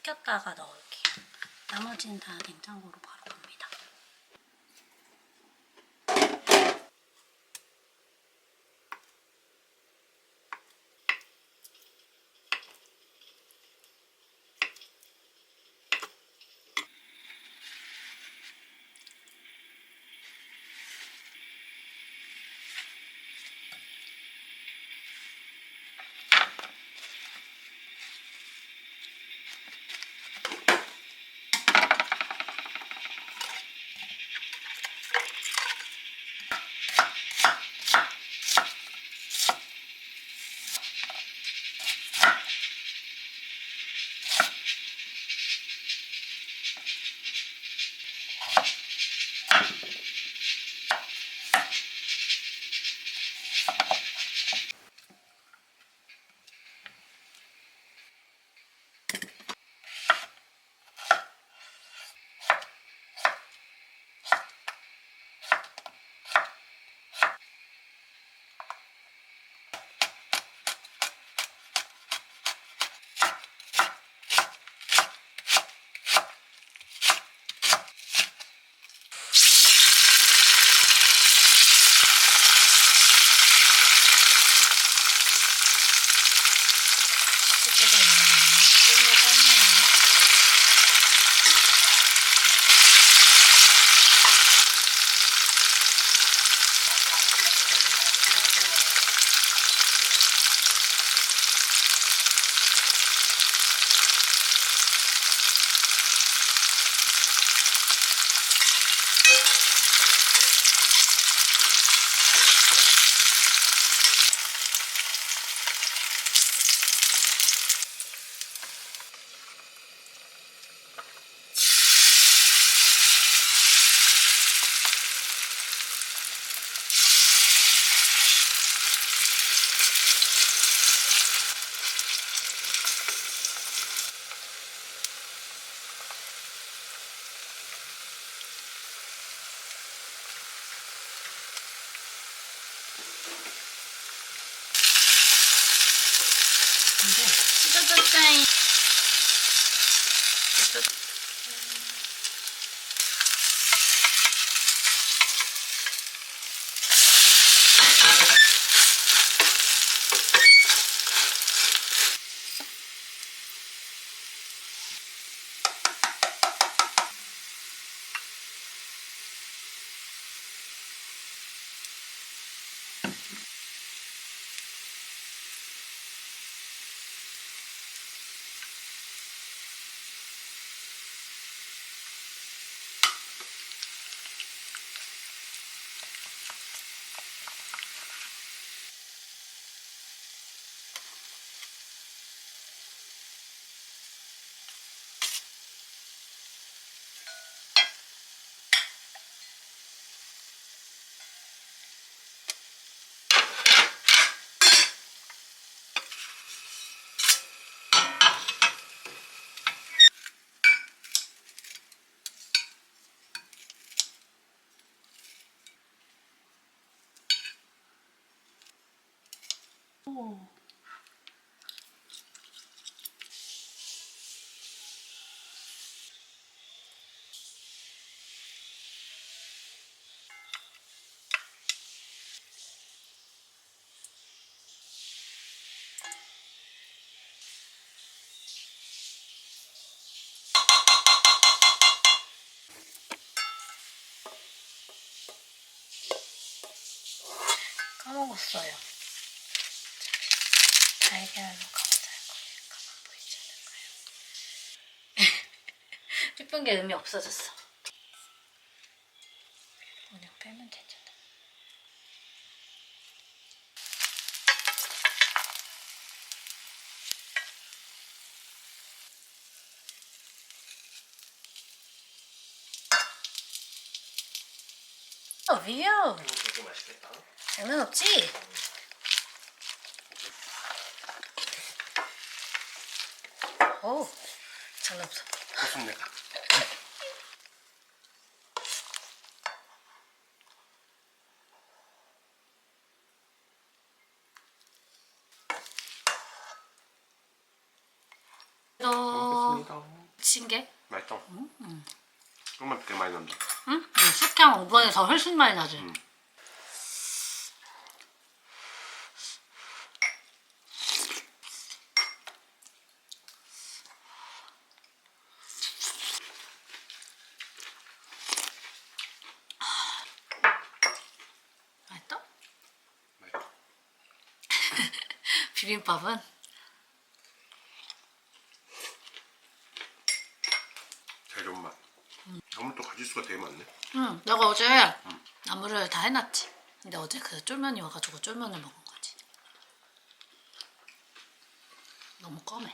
식혔다가 넣을게요. 나머지는 다 냉장고로 바로 갑니다. 근데 찢어졌다잉. 오. 까먹었어요. 달걀로 가보자. 가만 보이지 않을까요? 예쁜 게 의미 없어졌어. 그냥 빼면 되잖아. 위요. 되게 맛있겠다. 장난 없지? 오, 장난 없어. 고순내. 너 먹겠습니다. 신게? 맛있다. 정말 되게 많이 난다. 응? 숙향 5번에서 훨씬 많이 나지. 맛있다? 맛있다. 비빔밥은? 재료 맛. 나물 또 가지수가 되게 많네. 응, 내가 어제 나물을 다 해놨지. 근데 어제 그 쫄면이 와가지고 쫄면을 먹은 거지. 너무 검해.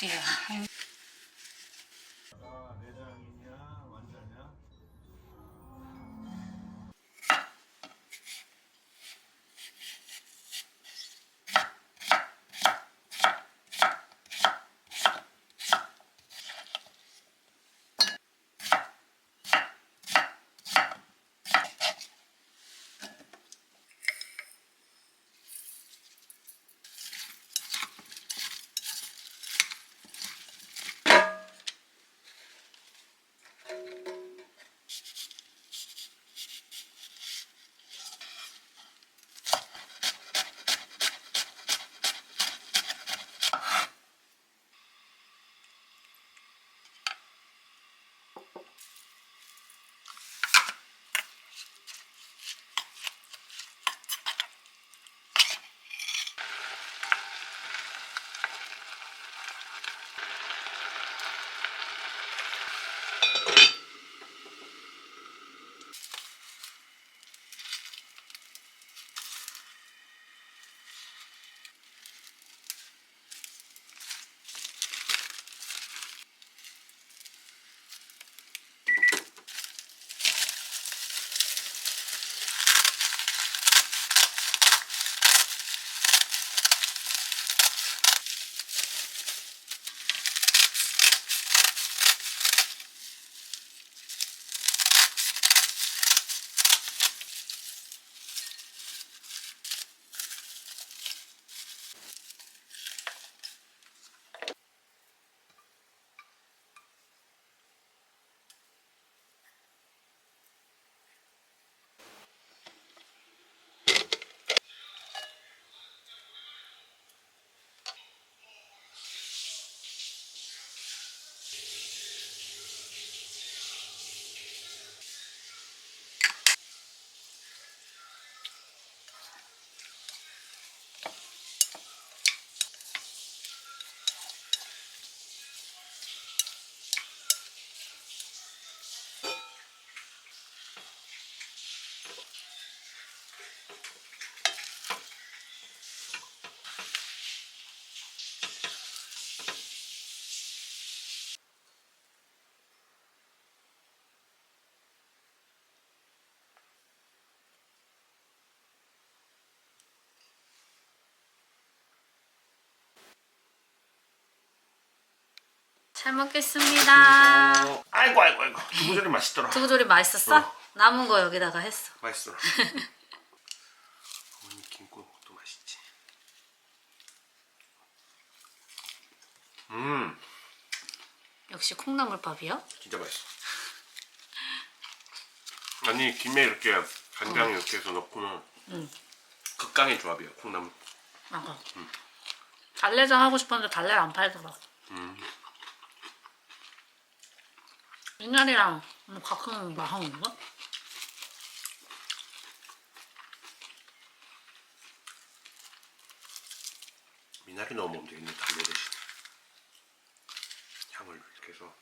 그래요. 내장이냐 완자냐? 잘 먹겠습니다. 아이고 아이고 아이고. 두부조림 맛있더라. 두부조림 맛있었어? 어. 남은 거 여기다가 했어. 맛있어. 어머니 김국도 맛있지. 역시 콩나물밥이요? 진짜 맛있어. 아니 김에 이렇게 간장 이렇게 해서 넣고는 극강의 조합이야 콩나물. 맞아. 달래장 하고 싶었는데 달래를 안 팔더라. 미나리랑 가끔 뭐 하는 건가? 미나리 넣어 먹으면 되겠네. 달래 대신 향을 이렇게 해서.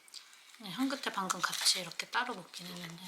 향 끝에 방금 같이 이렇게 따로 먹긴 했는데.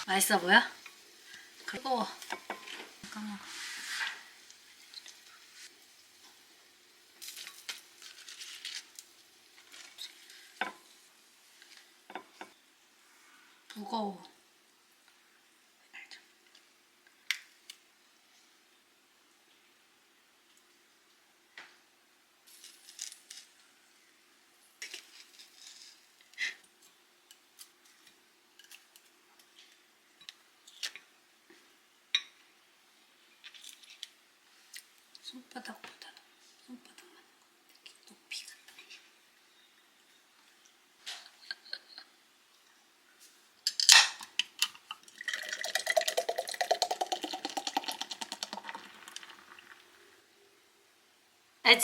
맛있어 보여? 그리고 잠깐만. 무거워. 손바닥보다는 손바닥만 높이가.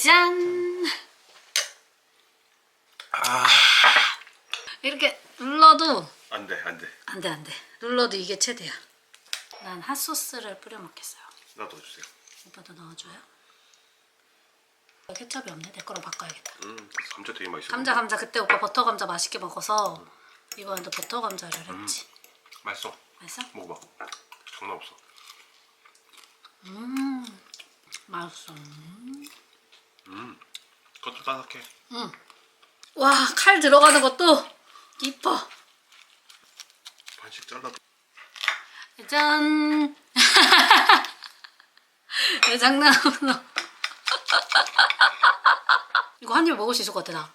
짠! 이렇게 눌러도 안돼. 안 돼. 눌러도 이게 최대야. 난 핫소스를 뿌려 먹겠어요. 나도 주세요. 오빠도 넣어줘요? 케첩이 없네. 내 거로 바꿔야겠다. 감자 되게 맛있어. 감자 그때 오빠 버터 감자 맛있게 먹어서 이번엔 또 버터 감자를 했지. 맛있어. 맛있어? 먹어봐. 장난 없어. 맛있어. 겉도 따뜻해. 와, 칼 들어가는 것도 이뻐. 반씩 잘라. 짠. 왜 장난하나? 이거 한 입에 먹을 수 있을 것 같아 나.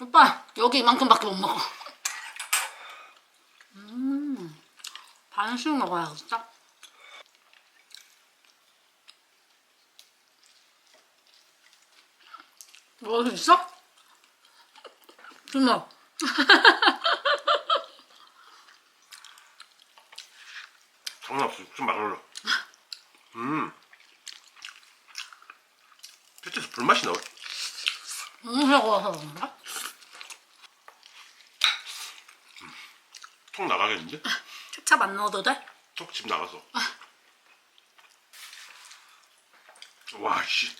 오빠 여기 이만큼밖에 못 먹어. 반씩 먹어야겠다. 먹을 수 있어? 주먹. 장난 없어. 좀 말을러. 끝에서 불맛이 나와. 먹어서 그런가? 톡 나가겠는데? 케찹 안 넣어도 돼? 톡 집 나가서. 와 씨.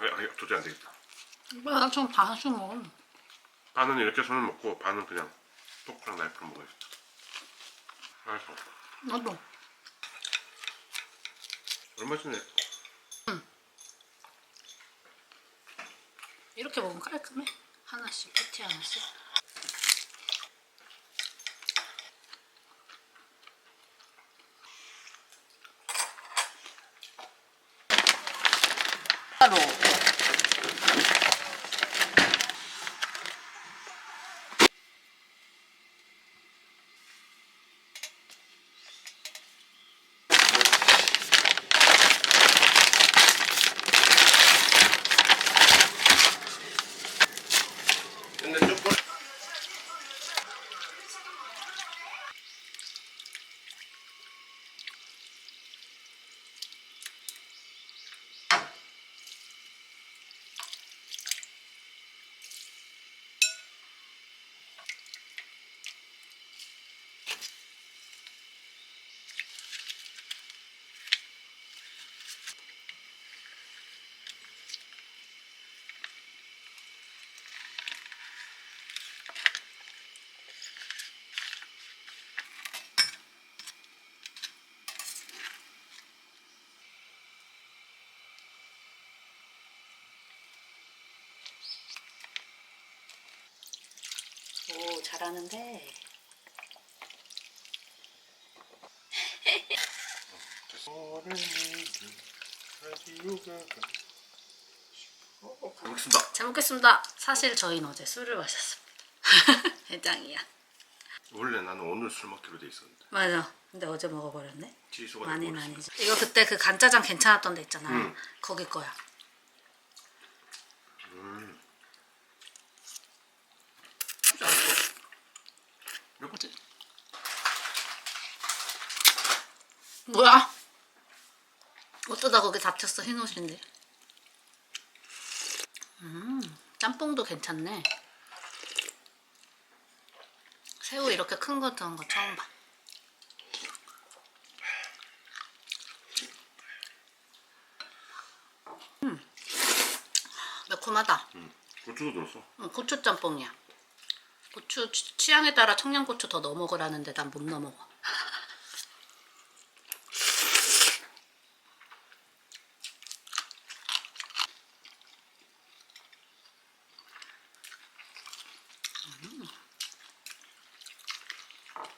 아니 도저히 안 되겠다. 오빠 좀 반씩 먹어. 반은 이렇게 손을 먹고 반은 그냥 톡이랑 나이프로 먹어야겠다. 맛있어. 나도. 얼마 전에 이렇게 먹으면 깔끔해. 하나씩 패티 하나씩. 바로. 근데 조금 오, 잘하는데. 잘 먹겠습니다. 잘 먹겠습니다. 사실 저희는 어제 술을 마셨습니다. 해장이야. 원래 나는 오늘 술 먹기로 돼 있었는데 맞아. 근데 어제 먹어버렸네. 취소가 많이는 돼버렸어. 아니죠. 이거 그때 그 간짜장 괜찮았던 데 있잖아. 거기 거야. 여보지? 뭐야? 어쩌다 거기 다쳤어, 흰 옷인데. 짬뽕도 괜찮네. 새우 이렇게 큰 거 들은 거 처음 봐. 매콤하다. 고추도 넣었어. 고추 짬뽕이야. 고추 취향에 따라 청양고추 더 넣어 먹으라는데 난 못 넣어 먹어.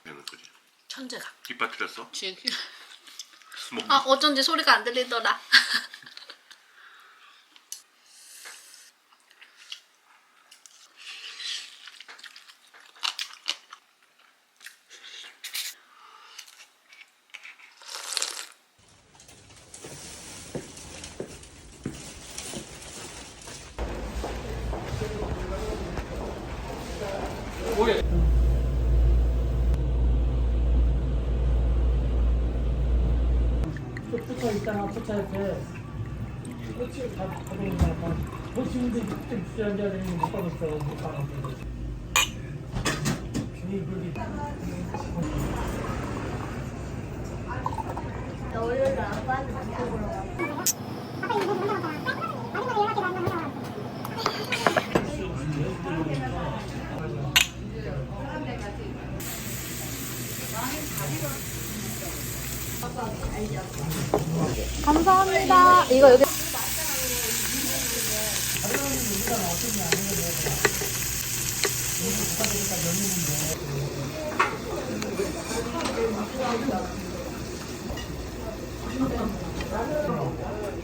얘는 그지? 천재가. 깃 빠뜨렸어? 쥐기. 뭐 아, 어쩐지 소리가 안 들리더라. 붙어 있다가 붙어 이렇게 꽃이 다 가져온다. 꽃이는데 그때 주저앉아야 되는 못 받았어. 못 받았어. 비닐들이 감사합니다. 이거 여기.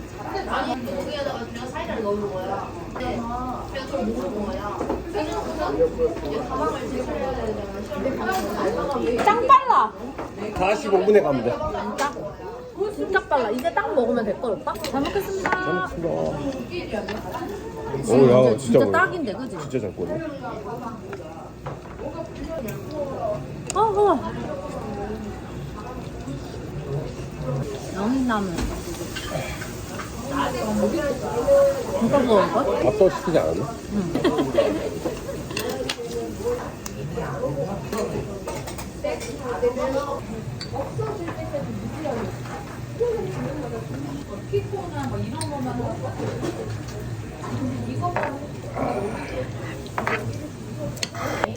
여기에다가 그냥 사이다를 넣는 거야. 네. 그냥 그걸 모르는 거야. 그래서 이제 가방을 제출해야 되잖아. 짱 빨라. 45분에 가면 돼. 진짜 빨라. 이제 딱 먹으면 될 걸, 오빠? 잘 먹겠습니다. 오야 진짜 딱인데, 그지? 진짜 잘 거네. 어허. 영인나물. 진짜 먹을걸? 밥도 시키지 않았나?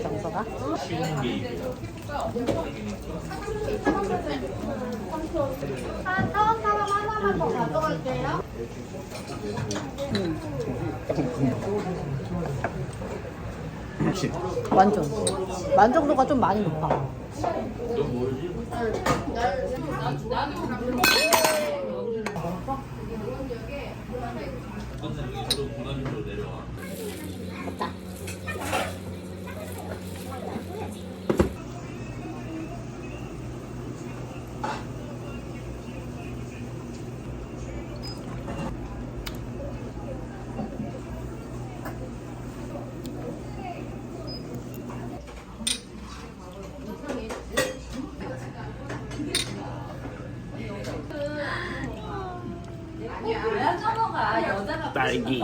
정서가? 사원 사람 하나만 더 가져갈게요. 완전. 만족도가 좀 많이 높아. 갔다. 딸기.